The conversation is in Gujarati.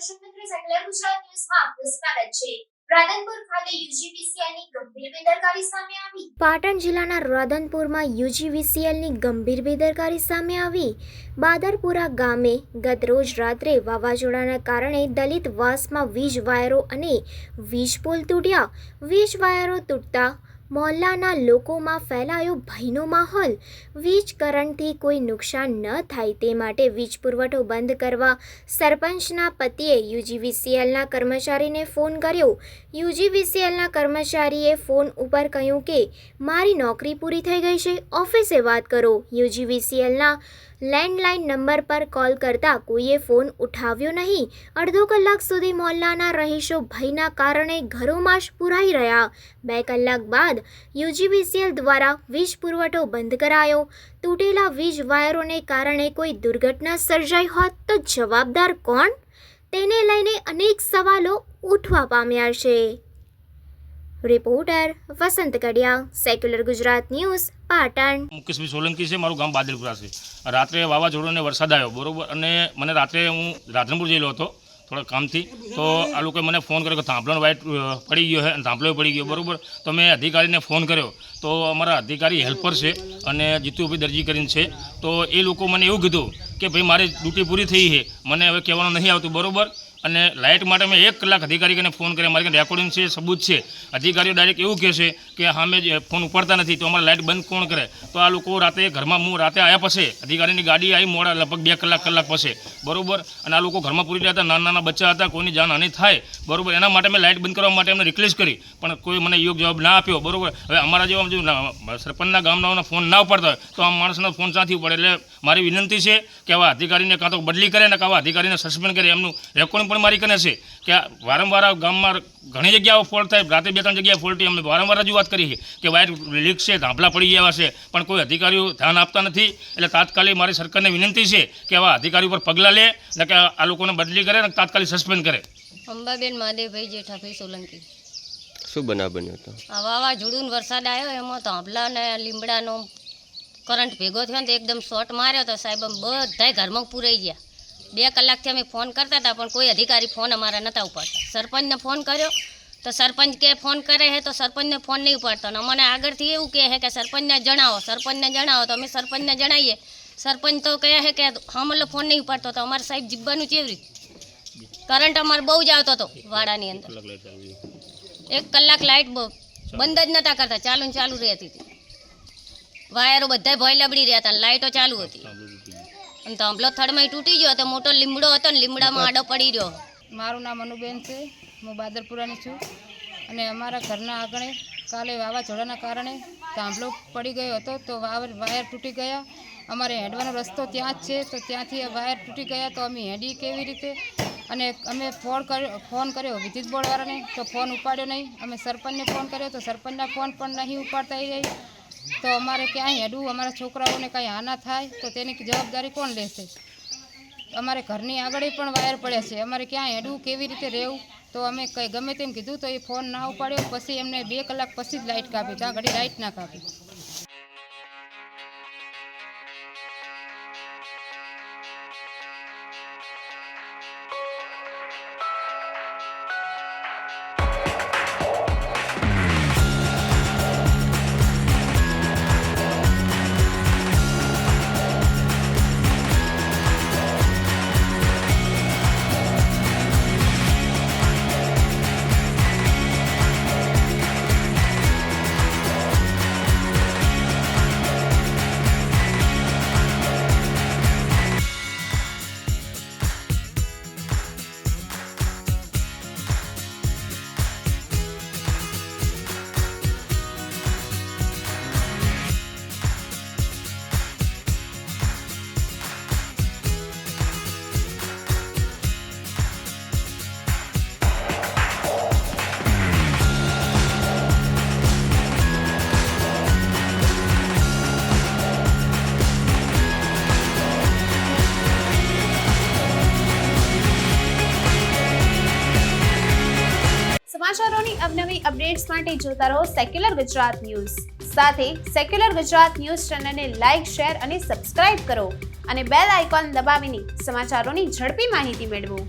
દર્શક મિત્રો, સેક્યુલર ગુજરાત ન્યૂઝમાં આપનું સ્વાગત છે। રાધનપુર ખાતે યુજીવીસીએલની ગંભીર બેદરકારી સામે આવી। પાટણ જિલ્લાના રાધનપુરમાં યુજીવીસીએલની ગંભીર બેદરકારી સામે આવી। બાદરપુરા ગામે ગત રોજ રાત્રે વાવાઝોડાના કારણે દલિત વાસમાં વીજ વાયરો અને વીજ પોલ તૂટ્યા। વીજ વાયરો તૂટતા મોહલ્લાના લોકોમાં ફેલાયો ભયનો માહોલ। વીજ કરંટથી કોઈ નુકસાન ન થાય તે માટે વીજ પુરવઠો બંધ કરવા સરપંચના પતિએ યુજીવીસીએલના કર્મચારીને ફોન કર્યો। યુજીવીસીએલના કર્મચારીએ ફોન ઉપર કહ્યું કે મારી નોકરી પૂરી થઈ ગઈ છે, ઓફિસે વાત કરો। યુજીવીસીએલના લેન્ડલાઇન નંબર પર કોલ કરતા કોઈએ ફોન ઉઠાવ્યો નહીં। અડધો કલાક સુધી મોહલ્લાના રહીશો ભયના કારણે ઘરોમાં જ પુરાઈ રહ્યા। 2 કલાક બાદ યુજીવીસીએલ દ્વારા વીજ પુરવઠો બંધ કરાયો। તૂટેલા વીજ વાયરોને કારણે કોઈ દુર્ઘટના સર્જાઈ હોત તો જવાબદાર કોણ? તેને લઈને અનેક સવાલો ઉઠવા પામ્યા છે। રિપોર્ટર વસંત કડિયા, સેક્યુલર ગુજરાત ન્યૂઝ, પાટણ। મુકેશભાઈ સોલંકી છે, મારું ગામ બાદલપુરા છે। રાત્રે વાવાઝોડો અને વરસાદ આવ્યો, બરોબર, અને મને રાત્રે હું રાધનપુર જયેલો હતો થોડા કામથી, તો આ લોકોએ મને ફોન કર્યો કે થાંભલાનો વાઇટ પડી ગયો છે અને થાંભલો પડી ગયો, બરાબર। તો મેં અધિકારીને ફોન કર્યો, તો અમારા અધિકારી હેલ્પર છે અને જીતુભાઈ દરજી કરીને છે, તો એ લોકો મને એવું કીધું કે ભાઈ મારી ડ્યુટી પૂરી થઈ છે, મને હવે કહેવાનું નહીં આવતું, બરાબર। અને લાઇટ માટે મેં 1 કલાક અધિકારીને ફોન કર્યા, મારી રેકોર્ડિંગ છે, સબૂત છે। અધિકારીઓ ડાયરેક્ટ એવું કહે છે કે સામે ફોન ઉપાડતા નથી, તો અમારે લાઇટ બંધ કોણ કરે? તો આ લોકો રાતે ઘરમાં, હું રાતે આવ્યા પછી અધિકારીની ગાડી આવી મોડા લગભગ 2 કલાક પછી, બરાબર। અને આ લોકો ઘરમાં પૂરી રહ્યા હતા, નાના બચ્ચા હતા, કોઈની જાનહાનિ થાય, બરાબર, એના માટે મેં લાઇટ બંધ કરવા માટે એમને રિક્વેસ્ટ કરી, પણ કોઈ મને યોગ્ય જવાબ ના આપ્યો, બરાબર। હવે અમારા જેવા સરપંચના ગામડાઓના ફોન ના ઉપાડતા હોય તો આ માણસના ફોન ક્યાંથી પડે? એટલે મારી વિનંતી છે કે આવા અધિકારીને કાં તો બદલી કરે ને કાં આવા અધિકારીને સસ્પેન્ડ કરે। એમનું રેકોર્ડિંગ પણ મારી કને છે કે વારંવાર ગામમાં ઘણી જગ્યાઓ ફોલ્ટ થાય, રાતે 2-3 જગ્યાએ ફોલ્ટ અમે વારંવાર રજૂઆત કરી છે કે વાયર લીક છે, ધાંભલા પડી ગયા છે, પણ કોઈ અધિકારીઓ ધ્યાન આપતા નથી। એટલે તાત્કાલિક મારી સરકારને વિનંતી છે કે આવા અધિકારીઓ પર પગલાં લે ને કે આ લોકોને બદલી કરે ને તાત્કાલિક સસ્પેન્ડ કરે। અંબાબેન મહાદેવભાઈ જેઠાભાઈ સોલંકી। શું બનાવ બન્યો હતો? આ વાવાઝોડું વરસાદ આવ્યો, એમાં થાંભલા ને લીમડાનો કરંટ ભેગો થયો ને તો એકદમ શોર્ટ માર્યો તો સાહેબ બધાય ઘરમાં પૂરાઈ ગયા। 2 કલાકથી અમે ફોન કરતા હતા પણ કોઈ અધિકારી ફોન અમારા નહોતા ઉપાડતા। સરપંચને ફોન કર્યો તો સરપંચ કે ફોન કરે છે તો સરપંચને ફોન નહીં ઉપાડતા, અને અમને આગળથી એવું કહે છે કે સરપંચને જણાવો તો અમે સરપંચને જણાવીએ। સરપંચ તો કહે છે કે હા મતલબ ફોન નહીં ઉપાડતો, તો અમારે સાહેબ જીવવાનું કેવી રીતે? કરંટ અમારે બહુ જ આવતો હતો વાડાની અંદર। 1 કલાક લાઇટ બંધ જ નહોતા કરતા, ચાલુ રહેતી હતી। વાયરો બધા ભોય લબડી રહ્યા હતા, લાઇટો ચાલુ હતી, અને થાંભલો થડમાં તૂટી ગયો તો મોટો લીમડો હતો ને લીમડામાં આડો પડી રહ્યો। મારું નામ અનુબેન છે, હું બાદરપુરાની છું, અને અમારા ઘરના આગળ કાલે વાવાઝોડાના કારણે થાંભલો પડી ગયો હતો, તો વાયર તૂટી ગયા। અમારે હેડવાનો રસ્તો ત્યાં જ છે, તો ત્યાંથી વાયર તૂટી ગયા, તો અમે હેડી કેવી રીતે? અને અમે ફોન કર્યો વિદ્યુત બોર્ડવાળાને, તો ફોન ઉપાડ્યો નહીં। અમે સરપંચને ફોન કર્યો તો સરપંચના ફોન પણ નહીં ઉપાડતા રહી। તો અમારે ક્યાંય હેડવું, અમારા છોકરાઓને કાંઈ હાના થાય તો તેની જવાબદારી કોણ લેશે? અમારે ઘરની આગળ પણ વાયર પડ્યા છે, અમારે ક્યાં હેડવું, કેવી રીતે રહેવું? તો અમે કંઈ ગમે તેમ કીધું તો એ ફોન ના ઉપાડ્યો, પછી એમને 2 કલાક પછી જ લાઇટ કાપી, ત્યાં ઘડી લાઇટ ના કાપી। સમાચારોની અવનવી અપડેટ્સ માટે જોતા રહો સેક્યુલર ગુજરાત ન્યૂઝ। સાથે સેક્યુલર ગુજરાત ન્યૂઝ ચેનલને લાઇક, શેર અને સબસ્ક્રાઇબ કરો, અને બેલ આઇકોન દબાવીને સમાચારોની ઝડપી માહિતી મેળવો।